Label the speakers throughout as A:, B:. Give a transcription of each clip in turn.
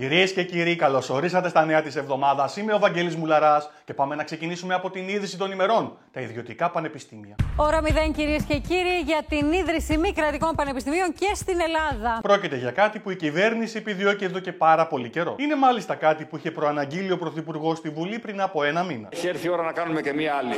A: Κυρίες και κύριοι, καλώς ορίσατε στα νέα της εβδομάδας. Είμαι ο Βαγγέλης Μουλαράς και πάμε να ξεκινήσουμε από την είδηση των ημερών. Τα ιδιωτικά πανεπιστήμια.
B: Ώρα 0, κυρίες και κύριοι, για την ίδρυση μη κρατικών πανεπιστημίων και στην Ελλάδα.
A: Πρόκειται για κάτι που η κυβέρνηση επιδιώκει εδώ και πάρα πολύ καιρό. Είναι μάλιστα κάτι που είχε προαναγγείλει ο Πρωθυπουργός στη Βουλή πριν από ένα μήνα.
C: Έχει έρθει η ώρα να κάνουμε και μία άλλη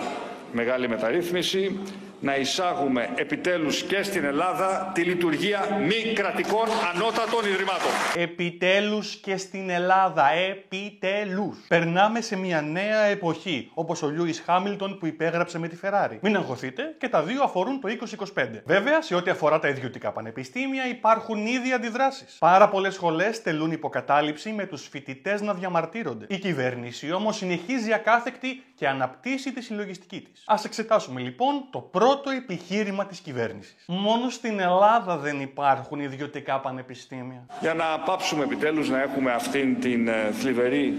C: μεγάλη μεταρρύθμιση, να εισάγουμε επιτέλους και στην Ελλάδα τη λειτουργία μη κρατικών ανώτατων ιδρυμάτων.
A: Επιτέλους και στην Ελλάδα, επιτέλους. Περνάμε σε μια νέα εποχή, όπως ο Λιούις Χάμιλτον που υπέγραψε με τη Φεράρι. Μην αγχωθείτε, και τα δύο αφορούν το 2025. Βέβαια, σε ό,τι αφορά τα ιδιωτικά πανεπιστήμια, υπάρχουν ήδη αντιδράσεις. Πάρα πολλές σχολές τελούν υποκατάληψη με τους φοιτητές να διαμαρτύρονται. Η κυβέρνηση όμως συνεχίζει ακάθεκτη και αναπτύσσει τη συλλογιστική της. Ας εξετάσουμε λοιπόν το πρώτο επιχείρημα της κυβέρνησης. Μόνο στην Ελλάδα δεν υπάρχουν ιδιωτικά πανεπιστήμια.
C: Για να πάψουμε επιτέλους να έχουμε αυτήν την θλιβερή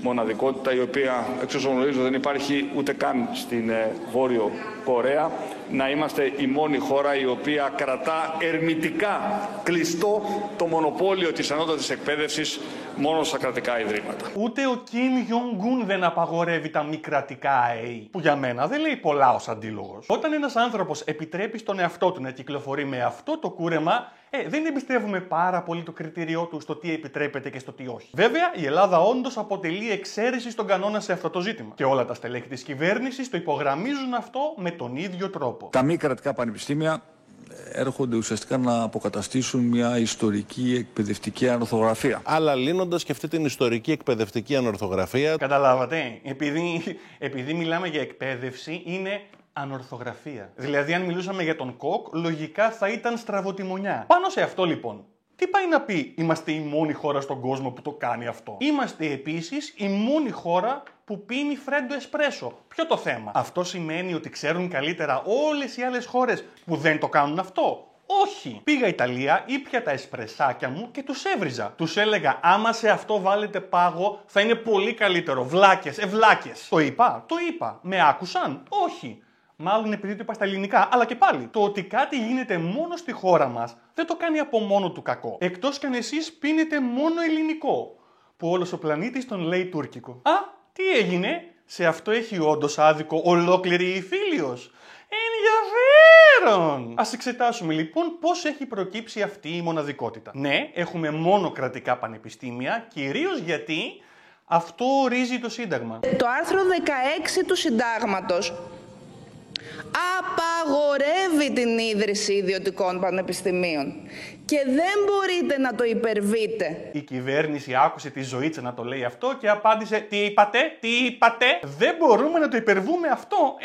C: μοναδικότητα, η οποία εξ όσων γνωρίζω δεν υπάρχει ούτε καν στην Βόρειο Κορέα, να είμαστε η μόνη χώρα η οποία κρατά ερμητικά κλειστό το μονοπόλιο της ανώτατης εκπαίδευσης μόνο στα κρατικά ιδρύματα.
A: Ούτε ο Κιμ Γιονγκούν δεν απαγορεύει τα μη κρατικά ΑΕΗ, που για μένα δεν λέει πολλά ως αντίλογος. Όταν ένας άνθρωπος επιτρέπει στον εαυτό του να κυκλοφορεί με αυτό το κούρεμα, δεν εμπιστεύουμε πάρα πολύ το κριτήριό του στο τι επιτρέπεται και στο τι όχι. Βέβαια, η Ελλάδα όντως αποτελεί εξαίρεση στον κανόνα σε αυτό το ζήτημα. Και όλα τα στελέχη της κυβέρνησης το υπογραμμίζουν αυτό με τον ίδιο τρόπο.
D: Τα μη κρατικά πανεπιστήμια έρχονται ουσιαστικά να αποκαταστήσουν μια ιστορική εκπαιδευτική ανορθογραφία.
E: Αλλά λύνοντας και αυτή την ιστορική εκπαιδευτική ανορθογραφία.
A: Καταλάβατε, επειδή μιλάμε για εκπαίδευση, είναι ανορθογραφία. Δηλαδή, αν μιλούσαμε για τον Κοκ, λογικά θα ήταν στραβοτιμονιά. Πάνω σε αυτό λοιπόν, τι πάει να πει είμαστε η μόνη χώρα στον κόσμο που το κάνει αυτό? Είμαστε επίσης η μόνη χώρα που πίνει φρέντο εσπρέσο. Ποιο το θέμα? Αυτό σημαίνει ότι ξέρουν καλύτερα όλες οι άλλες χώρες που δεν το κάνουν αυτό? Όχι. Πήγα Ιταλία, ήπια τα εσπρεσάκια μου και τους έβριζα. Τους έλεγα, άμα σε αυτό βάλετε πάγο θα είναι πολύ καλύτερο. Βλάκες, ευλάκες. Το είπα. Με άκουσαν? Όχι. Μάλλον επειδή το είπα στα ελληνικά, αλλά και πάλι. Το ότι κάτι γίνεται μόνο στη χώρα μας δεν το κάνει από μόνο του κακό. Εκτός κι αν εσείς πίνετε μόνο ελληνικό, που όλος ο πλανήτης τον λέει τουρκικό. Α, τι έγινε? Σε αυτό έχει όντως άδικο ολόκληρη η Φίλιος? Ενδιαφέρον! Ας εξετάσουμε λοιπόν πώς έχει προκύψει αυτή η μοναδικότητα. Ναι, έχουμε μόνο κρατικά πανεπιστήμια, κυρίως γιατί αυτό ορίζει το Σύνταγμα.
F: Το άρθρο 16 του Συντάγματος απαγορεύει την ίδρυση ιδιωτικών πανεπιστημίων και δεν μπορείτε να το υπερβείτε.
A: Η κυβέρνηση άκουσε τη Ζωήτσα να το λέει αυτό και απάντησε τι είπατε? Δεν μπορούμε να το υπερβούμε αυτό?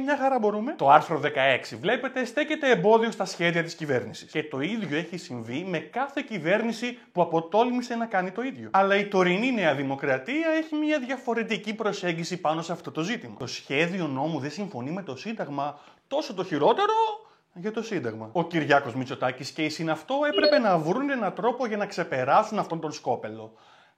A: Μια χαρά μπορούμε. Το άρθρο 16 βλέπετε στέκεται εμπόδιο στα σχέδια της κυβέρνησης και το ίδιο έχει συμβεί με κάθε κυβέρνηση που αποτόλμησε να κάνει το ίδιο. Αλλά η τωρινή Νέα Δημοκρατία έχει μια διαφορετική προσέγγιση πάνω σε αυτό το ζήτημα. Το σχέδιο νόμου δεν συμφωνεί με το Σύνταγμα, τόσο το χειρότερο για το Σύνταγμα. Ο Κυριάκος Μητσοτάκης και η συναυτό έπρεπε να βρουν έναν τρόπο για να ξεπεράσουν αυτόν τον σκόπελο.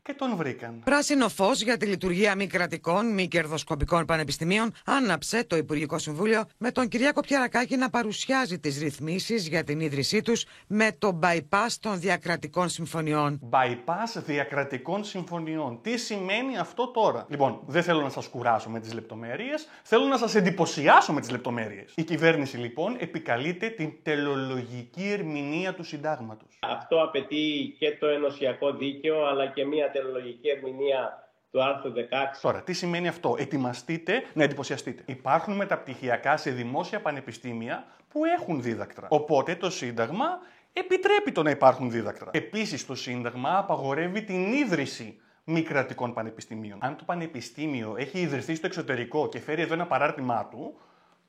A: Και τον βρήκαν.
G: Πράσινο φως για τη λειτουργία μη κρατικών, μη κερδοσκοπικών πανεπιστημίων άναψε το Υπουργικό Συμβούλιο με τον Κυριάκο Πιαρακάκη να παρουσιάζει τις ρυθμίσεις για την ίδρυσή τους με το bypass των διακρατικών συμφωνιών.
A: Bypass διακρατικών συμφωνιών. Τι σημαίνει αυτό τώρα? Λοιπόν, δεν θέλω να σας κουράσω με τις λεπτομέρειες, θέλω να σας εντυπωσιάσω με τις λεπτομέρειες. Η κυβέρνηση λοιπόν επικαλείται την τελολογική ερμηνεία του Συντάγματος.
H: Αυτό απαιτεί και το ενωσιακό δίκαιο, αλλά και μια τελολογική ερμηνεία του άρθρου 16.
A: Τώρα, τι σημαίνει αυτό? Ετοιμαστείτε να εντυπωσιαστείτε. Υπάρχουν μεταπτυχιακά σε δημόσια πανεπιστήμια που έχουν δίδακτρα. Οπότε το Σύνταγμα επιτρέπει το να υπάρχουν δίδακτρα. Επίσης, το Σύνταγμα απαγορεύει την ίδρυση μη κρατικών πανεπιστημίων. Αν το πανεπιστήμιο έχει ιδρυθεί στο εξωτερικό και φέρει εδώ ένα παράρτημά του,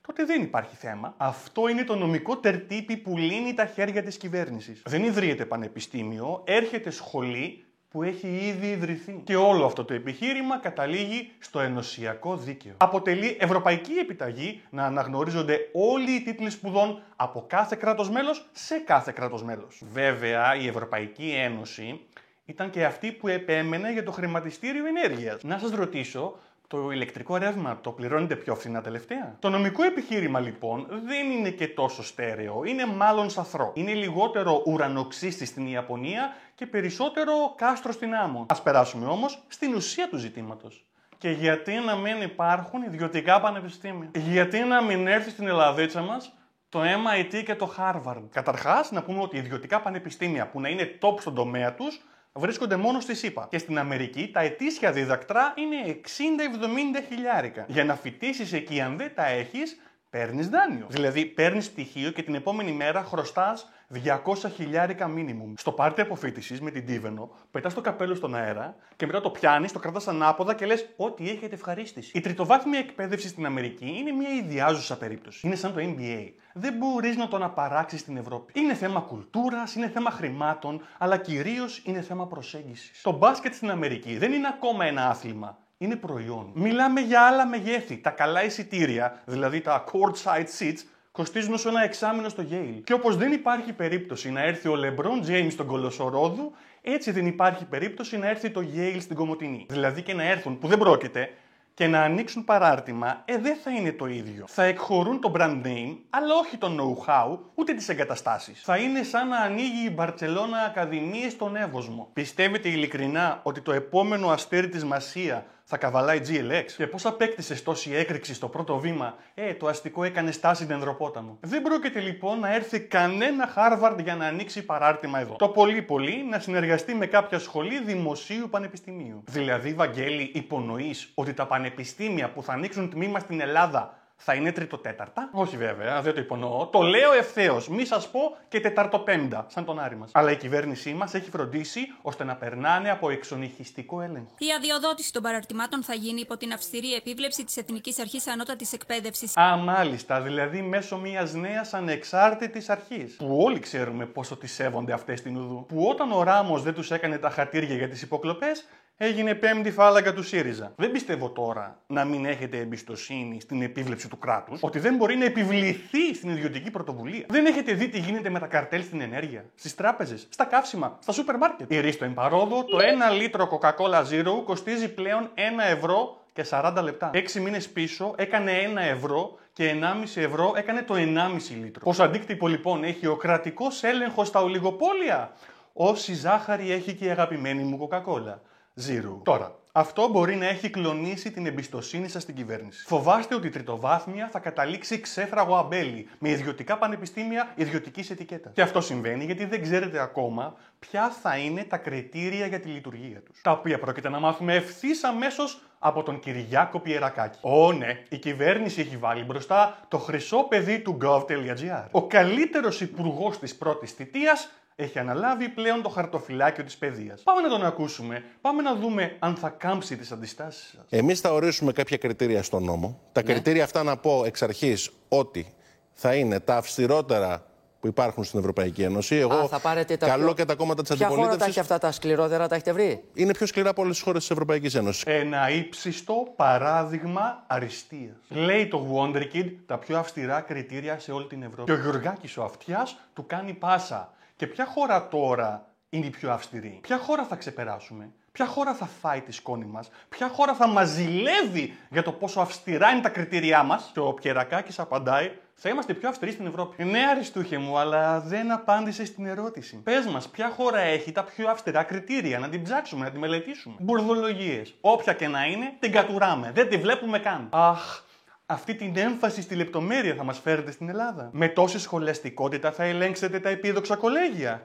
A: τότε δεν υπάρχει θέμα. Αυτό είναι το νομικό τερτύπι που λύνει τα χέρια της κυβέρνησης. Δεν ιδρύεται πανεπιστήμιο, έρχεται σχολή που έχει ήδη ιδρυθεί. Και όλο αυτό το επιχείρημα καταλήγει στο ενωσιακό δίκαιο. Αποτελεί ευρωπαϊκή επιταγή να αναγνωρίζονται όλοι οι τίτλοι σπουδών από κάθε κράτος μέλος σε κάθε κράτος μέλος. Βέβαια, η Ευρωπαϊκή Ένωση ήταν και αυτή που επέμενε για το χρηματιστήριο ενέργειας. Να σας ρωτήσω, Το ηλεκτρικό ρεύμα το πληρώνετε πιο φθηνά τελευταία? Το νομικό επιχείρημα λοιπόν δεν είναι και τόσο στέρεο, είναι μάλλον σαθρό. Είναι λιγότερο ουρανοξύστη στην Ιαπωνία και περισσότερο κάστρο στην άμμο. Ας περάσουμε όμως στην ουσία του ζητήματος. Και γιατί να μην υπάρχουν ιδιωτικά πανεπιστήμια? Γιατί να μην έρθει στην Ελλαδίτσα μας το MIT και το Harvard? Καταρχάς, να πούμε ότι ιδιωτικά πανεπιστήμια που να είναι top στον τομέα τους βρίσκονται μόνο στη ΣΥΠΑ. Και στην Αμερική τα ετήσια δίδακτρα είναι 60-70 χιλιάρικα. Για να φοιτήσεις εκεί, αν δεν τα έχεις, παίρνεις δάνειο. Δηλαδή, παίρνεις πτυχίο και την επόμενη μέρα χρωστάς 200 χιλιάρικα minimum. Στο πάρτι αποφοίτησης με την Τίβενο, πετάς το καπέλο στον αέρα και μετά το πιάνεις, το κρατάς ανάποδα και λες ό,τι έχετε ευχαρίστηση. Η τριτοβάθμια εκπαίδευση στην Αμερική είναι μια ιδιάζουσα περίπτωση. Είναι σαν το MBA. Δεν μπορείς να το αναπαράξεις στην Ευρώπη. Είναι θέμα κουλτούρας, είναι θέμα χρημάτων, αλλά κυρίως είναι θέμα προσέγγισης. Το μπάσκετ στην Αμερική δεν είναι ακόμα ένα άθλημα. Είναι προϊόν. Μιλάμε για άλλα μεγέθη. Τα καλά εισιτήρια, δηλαδή τα courtside seats, κοστίζουν όσο ένα εξάμηνο στο Yale. Και όπως δεν υπάρχει περίπτωση να έρθει ο LeBron James στον Κολοσσορόδου, έτσι δεν υπάρχει περίπτωση να έρθει το Yale στην Κομοτηνή. Δηλαδή και να έρθουν, που δεν πρόκειται, και να ανοίξουν παράρτημα, δεν θα είναι το ίδιο. Θα εκχωρούν το brand name, αλλά όχι το know-how, ούτε τις εγκαταστάσεις. Θα είναι σαν να ανοίγει η Μπαρτσελώνα Ακαδημίες στον Εύωσμο. Πιστεύετε ειλικρινά ότι το επόμενο αστέρι της Μασία θα καβαλάει GLX? Και πώς απέκτησες τόση έκρηξη στο πρώτο βήμα? Το αστικό έκανε στάση δενδροπόταμο. Δεν πρόκειται λοιπόν να έρθει κανένα Harvard για να ανοίξει παράρτημα εδώ. Το πολύ να συνεργαστεί με κάποια σχολή δημοσίου πανεπιστημίου. Δηλαδή, Βαγγέλη, υπονοείς ότι τα πανεπιστήμια που θα ανοίξουν τμήμα στην Ελλάδα θα είναι τριτοτέταρτα? Όχι βέβαια, δεν το υπονοώ. Το λέω ευθέως. Μη σας πω και τεταρτοπέμπτα, σαν τον Άρη μας. Αλλά η κυβέρνησή μας έχει φροντίσει ώστε να περνάνε από εξονυχιστικό έλεγχο.
I: Η αδειοδότηση των παραρτημάτων θα γίνει υπό την αυστηρή επίβλεψη της Εθνικής Αρχής Ανώτατης Εκπαίδευσης.
A: Α, μάλιστα. Δηλαδή μέσω μιας νέας ανεξάρτητης αρχής. Που όλοι ξέρουμε πόσο τις σέβονται αυτές στην ουδού. Που όταν ο Ράμος δεν τους έκανε τα χατήρια για τις υποκλοπές, έγινε πέμπτη φάλαγγα του ΣΥΡΙΖΑ. Δεν πιστεύω τώρα να μην έχετε εμπιστοσύνη στην επίβλεψη του κράτους, ότι δεν μπορεί να επιβληθεί στην ιδιωτική πρωτοβουλία. Δεν έχετε δει τι γίνεται με τα καρτέλ στην ενέργεια, στις τράπεζες, στα καύσιμα, στα σούπερ μάρκετ. Η Ρίστο εμπαρόδο, το 1 λίτρο Coca-Cola Zero κοστίζει πλέον 1 ευρώ και 40 λεπτά. 6 μήνες πίσω έκανε 1 ευρώ και 1,5 ευρώ έκανε το 1,5 λίτρο. Πόσο αντίκτυπο λοιπόν έχει ο κρατικός έλεγχος στα ολιγοπόλια? Όση ζάχαρη έχει και η αγαπημένη μου Coca-Cola Zero. Τώρα, αυτό μπορεί να έχει κλονίσει την εμπιστοσύνη σας στην κυβέρνηση. Φοβάστε ότι η τριτοβάθμια θα καταλήξει ξέφραγο αμπέλι με ιδιωτικά πανεπιστήμια ιδιωτικής ετικέτας. Και αυτό συμβαίνει γιατί δεν ξέρετε ακόμα ποια θα είναι τα κριτήρια για τη λειτουργία τους. Τα οποία πρόκειται να μάθουμε ευθύς αμέσως από τον Κυριάκο Πιερακάκη. Ναι, η κυβέρνηση έχει βάλει μπροστά το χρυσό παιδί του gov.gr. Ο καλύτερος υπουργός της πρώτης θητείας έχει αναλάβει πλέον το χαρτοφυλάκιο της παιδείας. Πάμε να τον ακούσουμε, πάμε να δούμε αν θα κάμψει τις αντιστάσεις σας.
E: Εμείς θα ορίσουμε κάποια κριτήρια στον νόμο. Τα κριτήρια αυτά να πω εξ αρχής ότι θα είναι τα αυστηρότερα που υπάρχουν στην Ευρωπαϊκή Ένωση. Εγώ καλώ και τα κόμματα της αντιπολίτευσης.
J: Ποια χώρα τα έχει αυτά τα σκληρότερα, τα έχετε βρει?
E: Είναι πιο σκληρά από όλες τις χώρες της Ευρωπαϊκής Ένωσης.
A: Ένα ύψιστο παράδειγμα αριστείας. Λέει το Wonderkid τα πιο αυστηρά κριτήρια σε όλη την Ευρώπη. Και ο Γιωργάκης ο Αυτιάς του κάνει πάσα. Και ποια χώρα τώρα είναι η πιο αυστηρή? Ποια χώρα θα ξεπεράσουμε? Ποια χώρα θα φάει τη σκόνη μας? Ποια χώρα θα μας ζηλεύει για το πόσο αυστηρά είναι τα κριτήριά μας? Και ο Πιερακάκης απαντάει, θα είμαστε πιο αυστηροί στην Ευρώπη. Ναι, Αριστούχε μου, αλλά δεν απάντησε στην ερώτηση. Πες μας, ποια χώρα έχει τα πιο αυστηρά κριτήρια? Να την ψάξουμε, να τη μελετήσουμε. Μπουρδολογίες. Όποια και να είναι, την κατουράμε. Δεν τη βλέπουμε καν. Αχ. Αυτή την έμφαση στη λεπτομέρεια θα μας φέρετε στην Ελλάδα? Με τόση σχολαστικότητα θα ελέγξετε τα επίδοξα κολέγια?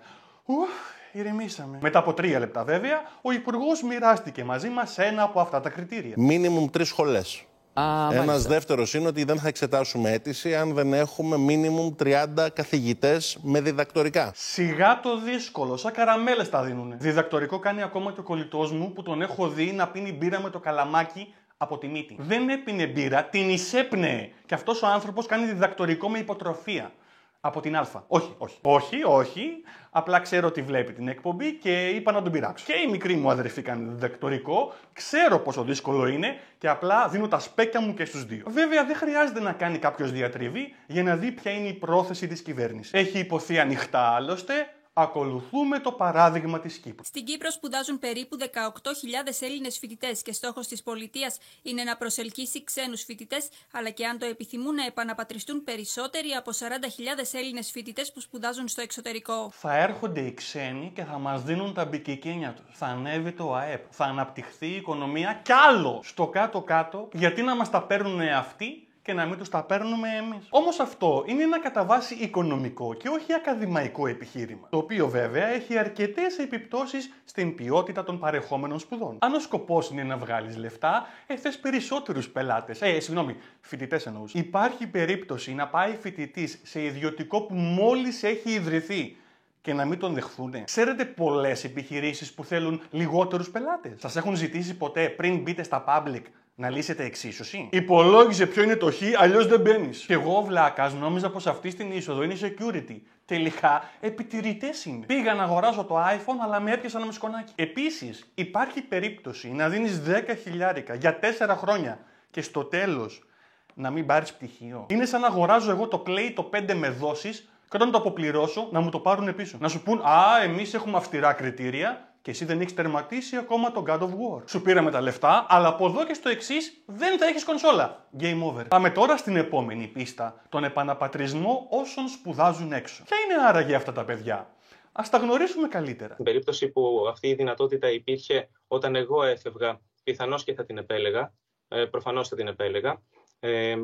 A: Ηρεμήσαμε. Μετά από 3 λεπτά βέβαια, ο Υπουργός μοιράστηκε μαζί μας ένα από αυτά τα κριτήρια.
E: Μίνιμουμ 3 σχολές. Ένας δεύτερος είναι ότι δεν θα εξετάσουμε αίτηση αν δεν έχουμε μίνιμουμ 30 καθηγητές με διδακτορικά.
A: Σιγά το δύσκολο, σαν καραμέλες τα δίνουνε. Διδακτορικό κάνει ακόμα και ο κολλητός μου που τον έχω δει να πίνει μπύρα με το καλαμάκι από τη μύτη. Δεν έπινε μπύρα, την εισέπνεε. Και αυτός ο άνθρωπος κάνει διδακτορικό με υποτροφία. Από την Α. Όχι. Απλά ξέρω ότι βλέπει την εκπομπή και είπα να τον πειράξω. Και η μικρή μου αδερφή κάνει διδακτορικό. Ξέρω πόσο δύσκολο είναι και απλά δίνω τα σπέκια μου και στους δύο. Βέβαια, δεν χρειάζεται να κάνει κάποιος διατριβή για να δει ποια είναι η πρόθεση της κυβέρνησης. Έχει υποθεί ανοιχτά άλλωστε Ακολουθούμε το παράδειγμα της Κύπρου.
I: Στην Κύπρο σπουδάζουν περίπου 18.000 Έλληνες φοιτητές και στόχος της πολιτείας είναι να προσελκύσει ξένους φοιτητές, αλλά και αν το επιθυμούν να επαναπατριστούν περισσότεροι από 40.000 Έλληνες φοιτητές που σπουδάζουν στο εξωτερικό.
A: Θα έρχονται οι ξένοι και θα μας δίνουν τα μπικικίνια τους. Θα ανέβει το ΑΕΠ, θα αναπτυχθεί η οικονομία κι άλλο. Στο κάτω-κάτω, γιατί να μας τα παίρνουν αυτοί και να μην τους τα παίρνουμε εμείς. Όμως αυτό είναι ένα κατά βάση οικονομικό και όχι ακαδημαϊκό επιχείρημα. Το οποίο βέβαια έχει αρκετές επιπτώσεις στην ποιότητα των παρεχόμενων σπουδών. Αν ο σκοπός είναι να βγάλεις λεφτά, θες περισσότερους πελάτες. Φοιτητές εννοούσα. Υπάρχει περίπτωση να πάει φοιτητής σε ιδιωτικό που μόλις έχει ιδρυθεί και να μην τον δεχθούνε. Ξέρετε πολλές επιχειρήσεις που θέλουν λιγότερους πελάτες. Σας έχουν ζητήσει ποτέ πριν μπείτε στα public να λύσετε εξίσωση? Υπολόγιζε ποιο είναι το χ, αλλιώς δεν μπαίνεις. Και εγώ, βλάκας, νόμιζα πως αυτή στην είσοδο είναι security. Τελικά, επιτηρητές είναι. Πήγα να αγοράσω το iPhone, αλλά με έπιασαν με σκονάκι. Επίσης, υπάρχει περίπτωση να δίνεις 10.000 για 4 χρόνια και στο τέλος να μην πάρεις πτυχίο. Είναι σαν να αγοράζω εγώ το Play το 5 με δόσεις και όταν το αποπληρώσω να μου το πάρουν πίσω. Να σου πούν, εμείς έχουμε αυστηρά κριτήρια και εσύ δεν έχεις τερματίσει ακόμα το God of War. Σου πήραμε τα λεφτά, αλλά από εδώ και στο εξής δεν θα έχεις κονσόλα. Game over. Πάμε τώρα στην επόμενη πίστα, τον επαναπατρισμό όσων σπουδάζουν έξω. Ποια είναι άραγε αυτά τα παιδιά? Ας τα γνωρίσουμε καλύτερα.
K: Στην περίπτωση που αυτή η δυνατότητα υπήρχε όταν εγώ έφευγα, πιθανώς και θα την επέλεγα. Προφανώς θα την επέλεγα.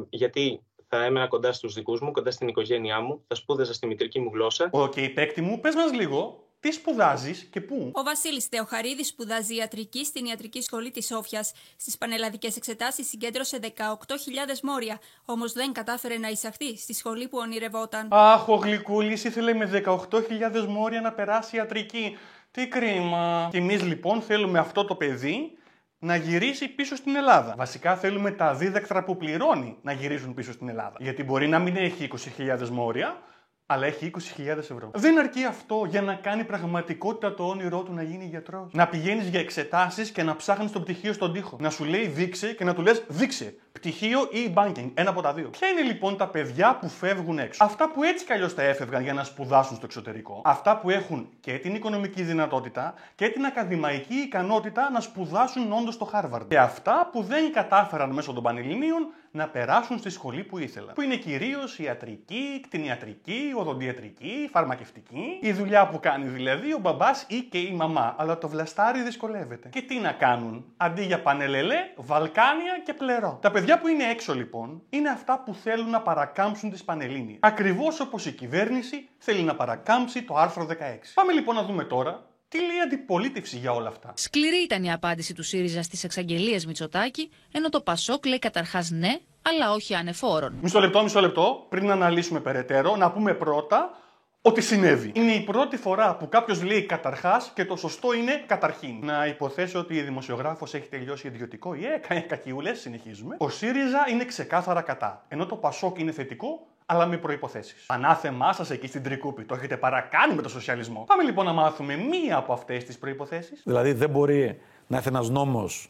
K: Γιατί θα έμενα κοντά στους δικούς μου, κοντά στην οικογένειά μου, θα σπούδαζα στη μητρική μου γλώσσα.
A: Παίκτη μου, πες μας λίγο. Τι σπουδάζεις και πού?
I: Ο Βασίλης Θεοχαρίδης σπουδάζει ιατρική στην Ιατρική Σχολή της Σόφιας. Στις πανελλαδικές εξετάσεις συγκέντρωσε 18.000 μόρια, όμως δεν κατάφερε να εισαχθεί στη σχολή που ονειρευόταν.
A: Αχ, ο Γλυκούλης ήθελε με 18.000 μόρια να περάσει ιατρική. Τι κρίμα. Και εμείς λοιπόν θέλουμε αυτό το παιδί να γυρίσει πίσω στην Ελλάδα. Βασικά θέλουμε τα δίδακτρα που πληρώνει να γυρίσουν πίσω στην Ελλάδα. Γιατί μπορεί να μην έχει 20.000 μόρια, αλλά έχει 20.000 ευρώ. Δεν αρκεί αυτό για να κάνει πραγματικότητα το όνειρό του να γίνει γιατρός. Να πηγαίνεις για εξετάσεις και να ψάχνεις το πτυχίο στον τοίχο. Να σου λέει δείξε και να του λες δείξε. Πτυχίο ή banking. Ένα από τα δύο. Ποια είναι λοιπόν τα παιδιά που φεύγουν έξω? Αυτά που έτσι κι αλλιώς τα έφευγαν για να σπουδάσουν στο εξωτερικό. Αυτά που έχουν και την οικονομική δυνατότητα και την ακαδημαϊκή ικανότητα να σπουδάσουν όντως στο Harvard. Και αυτά που δεν κατάφεραν μέσω των πανελληνίων να περάσουν στη σχολή που ήθελαν. Που είναι κυρίως ιατρική, κτηνιατρική, οδοντιατρική, φαρμακευτική. Η δουλειά που κάνει δηλαδή ο μπαμπάς ή και η μαμά. Αλλά το βλαστάρι δυσκολεύεται. Και τι να κάνουν? Αντί για πανελελέ, Βαλκάνια και πλερό. Τα παιδιά που είναι έξω λοιπόν είναι αυτά που θέλουν να παρακάμψουν τις πανελλήνιες. Ακριβώς όπως η κυβέρνηση θέλει να παρακάμψει το άρθρο 16. Πάμε λοιπόν να δούμε τώρα τι λέει η αντιπολίτευση για όλα αυτά.
L: Σκληρή ήταν η απάντηση του ΣΥΡΙΖΑ στις εξαγγελίες Μητσοτάκη, ενώ το ΠΑΣΟΚ λέει καταρχάς ναι, αλλά όχι ανεφόρον.
A: Μισό λεπτό, πριν να αναλύσουμε περαιτέρω, να πούμε πρώτα ότι συνέβη. Είναι η πρώτη φορά που κάποιος λέει καταρχάς και το σωστό είναι καταρχήν. Να υποθέσω ότι η δημοσιογράφος έχει τελειώσει ιδιωτικό ή κακιούλες, συνεχίζουμε. Ο ΣΥΡΙΖΑ είναι ξεκάθαρα κατά, ενώ το ΠΑΣΟΚ είναι θετικό, αλλά με προϋποθέσεις. Ανάθεμά σας εκεί στην Τρικούπη, το έχετε παρακάνει με το σοσιαλισμό. Πάμε λοιπόν να μάθουμε μία από αυτές τις προϋποθέσεις.
M: Δηλαδή δεν μπορεί να έρθει ένας νόμος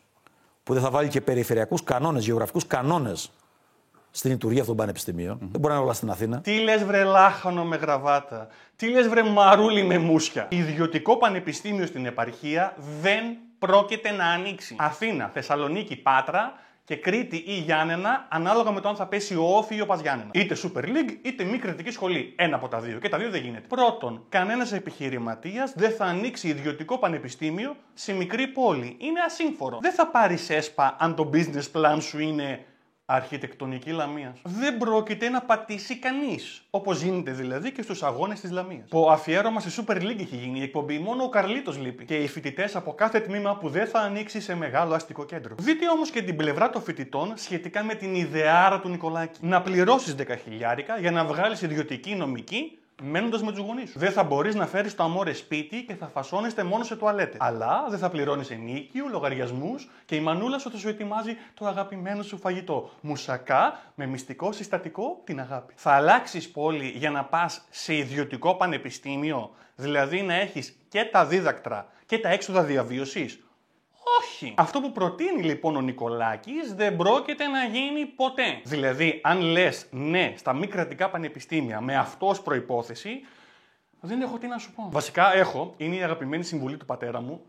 M: που δεν θα βάλει και περιφερειακούς κανόνες, γεωγραφικούς κανόνες στην λειτουργία αυτών των πανεπιστημίων. Δεν μπορεί να είναι όλα στην Αθήνα.
A: Τι λες βρε λάχανο με γραβάτα, τι λες βρε μαρούλι με μουσια. Ιδιωτικό πανεπιστήμιο στην επαρχία δεν πρόκειται να ανοίξει. Αθήνα, Θεσσαλονίκη, Πάτρα και Κρήτη ή Γιάννενα, ανάλογα με το αν θα πέσει ο Όφη ή ο Παζιάννενα. Είτε Super League είτε μη κρατική σχολή. Ένα από τα δύο. Και τα δύο δεν γίνεται. Πρώτον, κανένας επιχειρηματίας δεν θα ανοίξει ιδιωτικό πανεπιστήμιο σε μικρή πόλη. Είναι ασύμφορο. Δεν θα πάρεις ΕΣΠΑ αν το business plan σου είναι αρχιτεκτονική Λαμίας. Δεν πρόκειται να πατήσει κανείς. Όπως γίνεται δηλαδή και στους αγώνες της Λαμίας. Το αφιέρωμα στη Super League έχει γίνει η εκπομπή, μόνο ο Καρλίτος λείπει. Και οι φοιτητές από κάθε τμήμα που δεν θα ανοίξει σε μεγάλο αστικό κέντρο. Δείτε όμως και την πλευρά των φοιτητών σχετικά με την ιδεάρα του Νικολάκη. Να πληρώσεις 10.000 για να βγάλεις ιδιωτική νομική, μένοντας με τους γονείς σου. Δεν θα μπορείς να φέρεις το αμόρε σπίτι και θα φασώνεστε μόνο σε τουαλέτες. Αλλά δεν θα πληρώνεις ενίκιο, λογαριασμούς και η μανούλα σου θα σου ετοιμάζει το αγαπημένο σου φαγητό. Μουσακά με μυστικό συστατικό την αγάπη. Θα αλλάξεις πόλη για να πας σε ιδιωτικό πανεπιστήμιο, δηλαδή να έχεις και τα δίδακτρα και τα έξοδα διαβίωσης. Όχι. Αυτό που προτείνει λοιπόν ο Νικολάκης δεν πρόκειται να γίνει ποτέ. Δηλαδή, αν λες ναι στα μη κρατικά πανεπιστήμια με αυτό ως προϋπόθεση, Δεν έχω τι να σου πω. Βασικά έχω, είναι η αγαπημένη συμβουλή του πατέρα μου.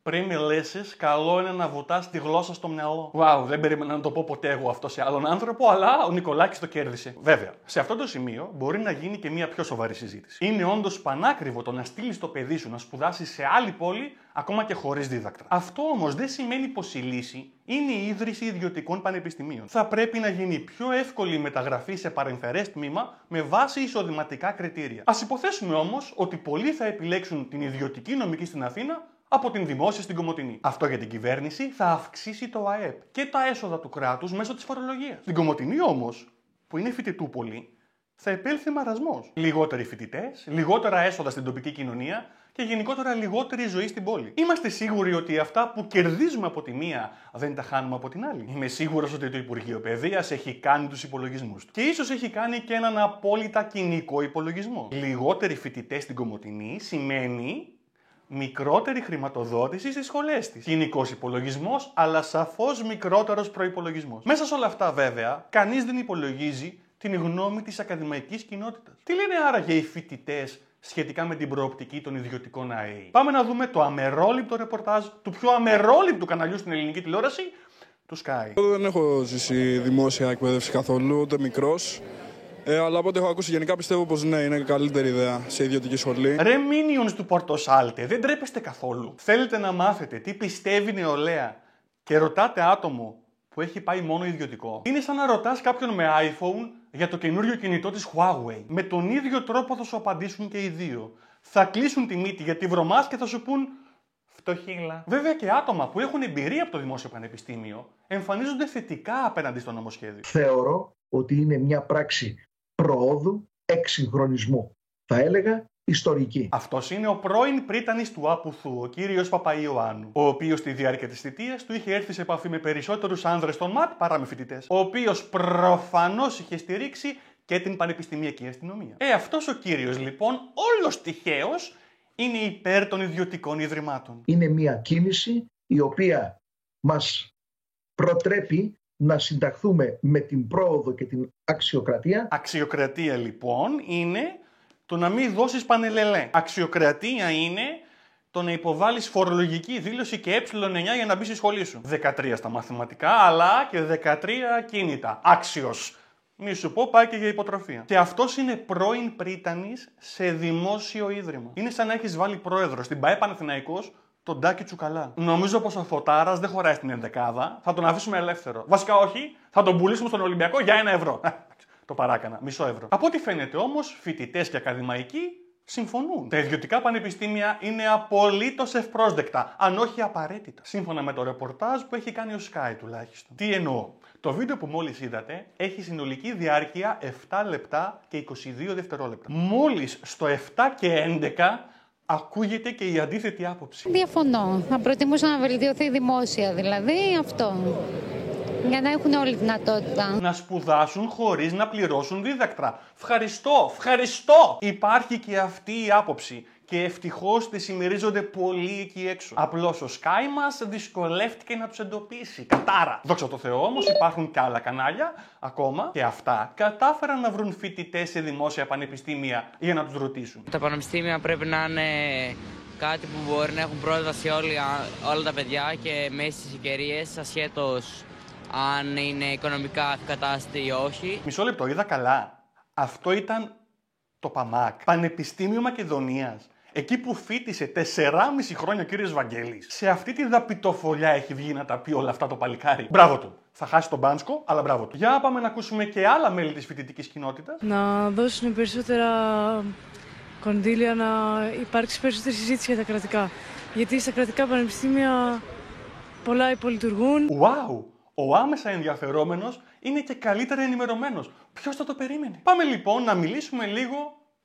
A: Πριν μιλήσεις, καλό είναι να βουτάς τη γλώσσα στο μυαλό. Wow, δεν περίμενα να το πω ποτέ εγώ αυτό σε άλλον άνθρωπο, αλλά ο Νικολάκης το κέρδισε. Βέβαια, σε αυτό το σημείο μπορεί να γίνει και μια πιο σοβαρή συζήτηση. Είναι όντως πανάκριβο το να στείλεις το παιδί σου να σπουδάσει σε άλλη πόλη, ακόμα και χωρίς δίδακτρα. Αυτό όμως δεν σημαίνει πως η λύση είναι η ίδρυση ιδιωτικών πανεπιστημίων. Θα πρέπει να γίνει πιο εύκολη η μεταγραφή σε παρεμφερές τμήμα με βάση εισοδηματικά κριτήρια. Ας υποθέσουμε όμως ότι πολλοί θα επιλέξουν την ιδιωτική νομική στην Αθήνα από την δημόσια στην Κομοτηνή. Αυτό για την κυβέρνηση θα αυξήσει το ΑΕΠ και τα έσοδα του κράτους μέσω της φορολογίας. Στην Κομοτηνή όμως, που είναι φοιτητούπολη, θα επέλθει μαρασμός. Λιγότεροι φοιτητές, λιγότερα έσοδα στην τοπική κοινωνία και γενικότερα λιγότερη ζωή στην πόλη. Είμαστε σίγουροι ότι αυτά που κερδίζουμε από τη μία δεν τα χάνουμε από την άλλη? Είμαι σίγουρος ότι το Υπουργείο Παιδείας έχει κάνει τους υπολογισμούς του. Και ίσως έχει κάνει και έναν απόλυτα κοινικό υπολογισμό. Λιγότεροι φοιτητές στην Κομοτηνή σημαίνει μικρότερη χρηματοδότηση στις σχολές της. Κοινικός υπολογισμός, αλλά σαφώς μικρότερος προϋπολογισμός. Μέσα σε όλα αυτά, βέβαια, κανείς δεν υπολογίζει την γνώμη της ακαδημαϊκής κοινότητας. Τι λένε άραγε οι φοιτητές σχετικά με την προοπτική των ιδιωτικών ΑΕΗ? Πάμε να δούμε το αμερόληπτο ρεπορτάζ του πιο αμερόληπτου καναλιού στην ελληνική τηλεόραση, του Sky.
N: Δεν έχω ζήσει δημόσια εκπαίδευση καθόλου, ούτε μικρός. Αλλά από ό,τι έχω ακούσει, γενικά πιστεύω πως ναι, είναι καλύτερη ιδέα σε ιδιωτική σχολή.
A: Ρε minions του Πορτοσάλτε, δεν τρέπεστε καθόλου? Θέλετε να μάθετε τι πιστεύει η νεολαία και ρωτάτε άτομο που έχει πάει μόνο ιδιωτικό? Είναι σαν να ρωτάς κάποιον με iPhone για το καινούριο κινητό της Huawei. Με τον ίδιο τρόπο θα σου απαντήσουν και οι δύο. Θα κλείσουν τη μύτη γιατί βρωμάς και θα σου πούν φτωχίλα. Βέβαια και άτομα που έχουν εμπειρία από το δημόσιο πανεπιστήμιο εμφανίζονται θετικά απέναντι στο νομοσχέδιο.
O: Θεωρώ ότι είναι μια πράξη προόδου, εξυγχρονισμού. Θα έλεγα ιστορική.
A: Αυτός είναι ο πρώην πρίτανης του Άπουθου, ο κύριος Παπαϊωάννου, ο οποίος στη διάρκεια της θητείας του είχε έρθει σε επαφή με περισσότερους άνδρες των ΜΑΤ παρά με φοιτητές. Ο οποίος προφανώς είχε στηρίξει και την πανεπιστημιακή αστυνομία. Αυτός ο κύριος λοιπόν, όλος τυχαίος, είναι υπέρ των ιδιωτικών ιδρυμάτων.
O: Είναι μια κίνηση η οποία μας προτρέπει να συνταχθούμε με την πρόοδο και την αξιοκρατία.
A: Αξιοκρατία λοιπόν είναι το να μην δώσεις πανελελέ. Αξιοκρατία είναι το να υποβάλεις φορολογική δήλωση και ε9 για να μπεις στη σχολή σου. 13 στα μαθηματικά, αλλά και 13 κίνητα. Άξιος. Μη σου πω, πάει και για υποτροφία. Και αυτός είναι πρώην πρίτανης σε δημόσιο ίδρυμα. Είναι σαν να έχεις βάλει πρόεδρο στην ΠΑΕ Παναθηναϊκός τον Τάκη Τσουκαλά. Νομίζω πως ο Φωτάρας δεν χωράει στην ενδεκάδα. Θα τον αφήσουμε ελεύθερο. Βασικά όχι, θα τον πουλήσουμε στον Ολυμπιακό για 1 ευρώ. Το παράκανα, μισό ευρώ. Από ό,τι φαίνεται όμως, φοιτητές και ακαδημαϊκοί συμφωνούν. Τα ιδιωτικά πανεπιστήμια είναι απολύτως ευπρόσδεκτα, αν όχι απαραίτητα. Σύμφωνα με το ρεπορτάζ που έχει κάνει ο Sky τουλάχιστον. Τι εννοώ? Το βίντεο που μόλις είδατε έχει συνολική διάρκεια 7 λεπτά και 22 δευτερόλεπτα. Μόλις στο 7 και 11 ακούγεται και η αντίθετη άποψη.
P: Διαφωνώ. Θα προτιμούσα να βελτιωθεί δημόσια, δηλαδή αυτό. Για να έχουν όλη δυνατότητα.
A: Να σπουδάσουν χωρίς να πληρώσουν δίδακτρα. Ευχαριστώ! Υπάρχει και αυτή η άποψη. Και ευτυχώς τη συμμερίζονται πολλοί εκεί έξω. Απλώς ο Sky μας δυσκολεύτηκε να τους εντοπίσει. Κατάρα! Δόξα τω Θεώ όμως υπάρχουν και άλλα κανάλια ακόμα και αυτά κατάφεραν να βρουν φοιτητές σε δημόσια πανεπιστήμια για να τους ρωτήσουν.
Q: Τα πανεπιστήμια πρέπει να είναι κάτι που μπορεί να έχουν πρόσβαση όλα τα παιδιά και με ίσες ευκαιρίες, ασχέτως αν είναι οικονομικά ευκατάστατοι ή όχι.
A: Μισό λεπτό, είδα καλά. Αυτό ήταν το ΠΑΜΑΚ, Πανεπιστήμιο Μακεδονίας. Εκεί που φοίτησε 4,5 χρόνια ο κύριος Βαγγέλης. Σε αυτή τη δαπιτοφολιά έχει βγει να τα πει όλα αυτά το παλικάρι. Μπράβο του. Θα χάσει τον Μπάνσκο, αλλά μπράβο του. Για πάμε να ακούσουμε και άλλα μέλη της φοιτητικής κοινότητας.
R: Να δώσουν περισσότερα κονδύλια, να υπάρξει περισσότερη συζήτηση για τα κρατικά. Γιατί στα κρατικά πανεπιστήμια πολλά υπολειτουργούν.
A: Wow! Ο άμεσα ενδιαφερόμενος είναι και καλύτερα ενημερωμένος. Ποιος θα το περίμενε? Πάμε λοιπόν να μιλήσουμε λίγο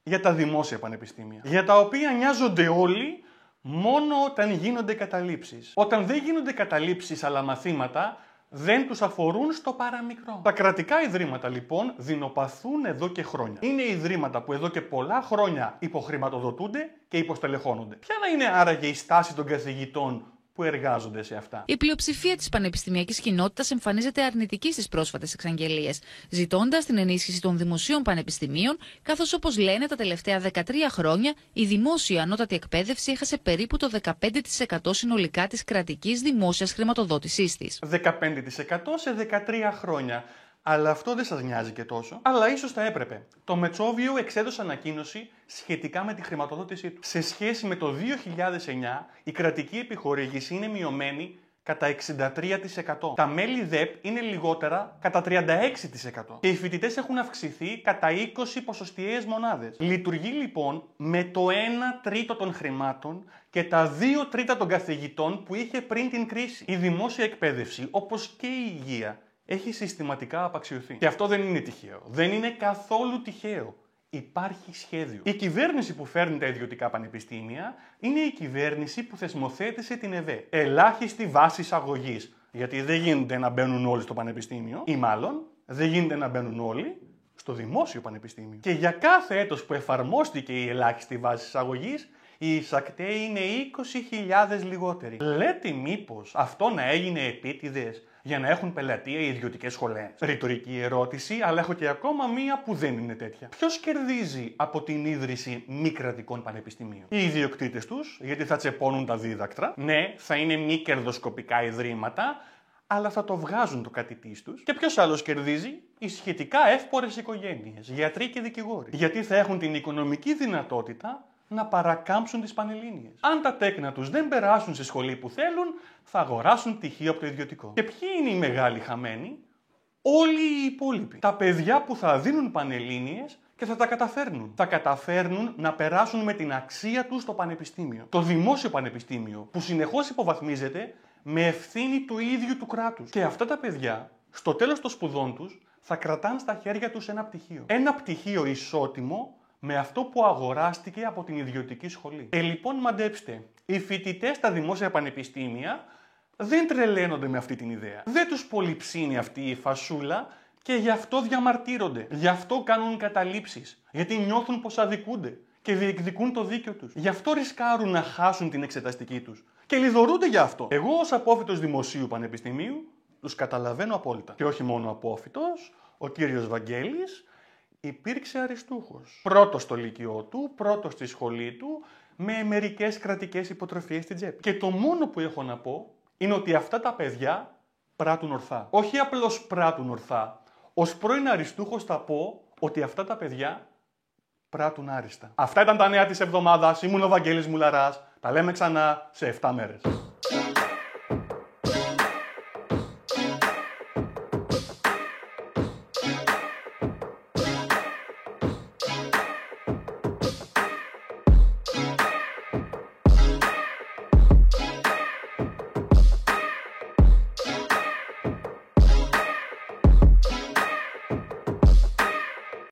A: για τα δημόσια πανεπιστήμια. Για τα οποία νοιάζονται όλοι μόνο όταν γίνονται καταλήψεις. Όταν δεν γίνονται καταλήψεις αλλά μαθήματα, δεν τους αφορούν στο παραμικρό. Τα κρατικά ιδρύματα λοιπόν δεινοπαθούν εδώ και χρόνια. Είναι ιδρύματα που εδώ και πολλά χρόνια υποχρηματοδοτούνται και υποστελεχώνονται. Ποια να είναι άραγε η στάση των καθηγητών που εργάζονται σε αυτά.
L: Η πλειοψηφία της πανεπιστημιακής κοινότητας εμφανίζεται αρνητική στις πρόσφατες εξαγγελίες, ζητώντας την ενίσχυση των δημοσίων πανεπιστημίων, καθώς, όπως λένε, τα τελευταία 13 χρόνια η δημόσια ανώτατη εκπαίδευση έχασε περίπου το 15% συνολικά της κρατικής δημόσιας χρηματοδότησής της.
A: 15% σε 13 χρόνια. Αλλά αυτό δεν σας νοιάζει και τόσο. Αλλά ίσως θα έπρεπε. Το Μετσόβιο εξέδωσε ανακοίνωση σχετικά με τη χρηματοδότησή του. Σε σχέση με το 2009, η κρατική επιχορήγηση είναι μειωμένη κατά 63%. Τα μέλη ΔΕΠ είναι λιγότερα κατά 36%. Και οι φοιτητές έχουν αυξηθεί κατά 20 ποσοστιαίες μονάδες. Λειτουργεί λοιπόν με το 1 τρίτο των χρημάτων και τα 2 τρίτα των καθηγητών που είχε πριν την κρίση. Η δημόσια εκπαίδευση, όπως και η υγεία, έχει συστηματικά απαξιωθεί. Και αυτό δεν είναι τυχαίο. Δεν είναι καθόλου τυχαίο. Υπάρχει σχέδιο. Η κυβέρνηση που φέρνει τα ιδιωτικά πανεπιστήμια είναι η κυβέρνηση που θεσμοθέτησε την ΕΒΕ. Ελάχιστη βάση εισαγωγής. Γιατί δεν γίνεται να μπαίνουν όλοι στο πανεπιστήμιο, ή μάλλον δεν γίνεται να μπαίνουν όλοι στο δημόσιο πανεπιστήμιο. Και για κάθε έτος που εφαρμόστηκε η ελάχιστη βάση εισαγωγής, οι εισακτέοι είναι 20.000 λιγότεροι. Λέτε μήπως αυτό να έγινε επίτηδες για να έχουν πελατεία οι ιδιωτικές σχολές? Ρητορική ερώτηση, αλλά έχω και ακόμα μία που δεν είναι τέτοια. Ποιος κερδίζει από την ίδρυση μη κρατικών πανεπιστημίων? Οι ιδιοκτήτες τους, γιατί θα τσεπώνουν τα δίδακτρα. Ναι, θα είναι μη κερδοσκοπικά ιδρύματα, αλλά θα το βγάζουν το κατητής τους. Και ποιος άλλος κερδίζει? Οι σχετικά εύπορες οικογένειες, γιατροί και δικηγόροι. Γιατί θα έχουν την οικονομική δυνατότητα να παρακάμψουν τις πανελλήνιες. Αν τα τέκνα τους δεν περάσουν στη σχολή που θέλουν, θα αγοράσουν πτυχίο από το ιδιωτικό. Και ποιοι είναι οι μεγάλοι χαμένοι? Όλοι οι υπόλοιποι. Τα παιδιά που θα δίνουν πανελλήνιες και θα τα καταφέρνουν. Θα καταφέρνουν να περάσουν με την αξία τους στο πανεπιστήμιο. Το δημόσιο πανεπιστήμιο, που συνεχώς υποβαθμίζεται με ευθύνη του ίδιου του κράτους. Και αυτά τα παιδιά, στο τέλος των σπουδών τους, θα κρατάνε στα χέρια τους ένα πτυχίο. Ένα πτυχίο ισότιμο με αυτό που αγοράστηκε από την ιδιωτική σχολή. Λοιπόν, μαντέψτε, οι φοιτητές στα δημόσια πανεπιστήμια δεν τρελαίνονται με αυτή την ιδέα. Δεν τους πολυψήνει αυτή η φασούλα και γι' αυτό διαμαρτύρονται. Γι' αυτό κάνουν καταλήψεις. Γιατί νιώθουν πως αδικούνται και διεκδικούν το δίκιο τους. Γι' αυτό ρισκάρουν να χάσουν την εξεταστική τους. Και λιδωρούνται γι' αυτό. Εγώ, ως απόφοιτος δημοσίου πανεπιστημίου, τους καταλαβαίνω απόλυτα. Και όχι μόνο απόφοιτος, ο κύριος Βαγγέλης υπήρξε αριστούχος. Πρώτος στο λύκειό του, πρώτος στη σχολή του, με μερικές κρατικές υποτροφίες στην τσέπη. Και το μόνο που έχω να πω είναι ότι αυτά τα παιδιά πράττουν ορθά. Όχι απλώς πράττουν ορθά. Ως πρώην αριστούχος θα πω ότι αυτά τα παιδιά πράττουν άριστα. Αυτά ήταν τα νέα της εβδομάδας. Ήμουν ο Βαγγέλης Μουλαράς. Τα λέμε ξανά σε 7 μέρες.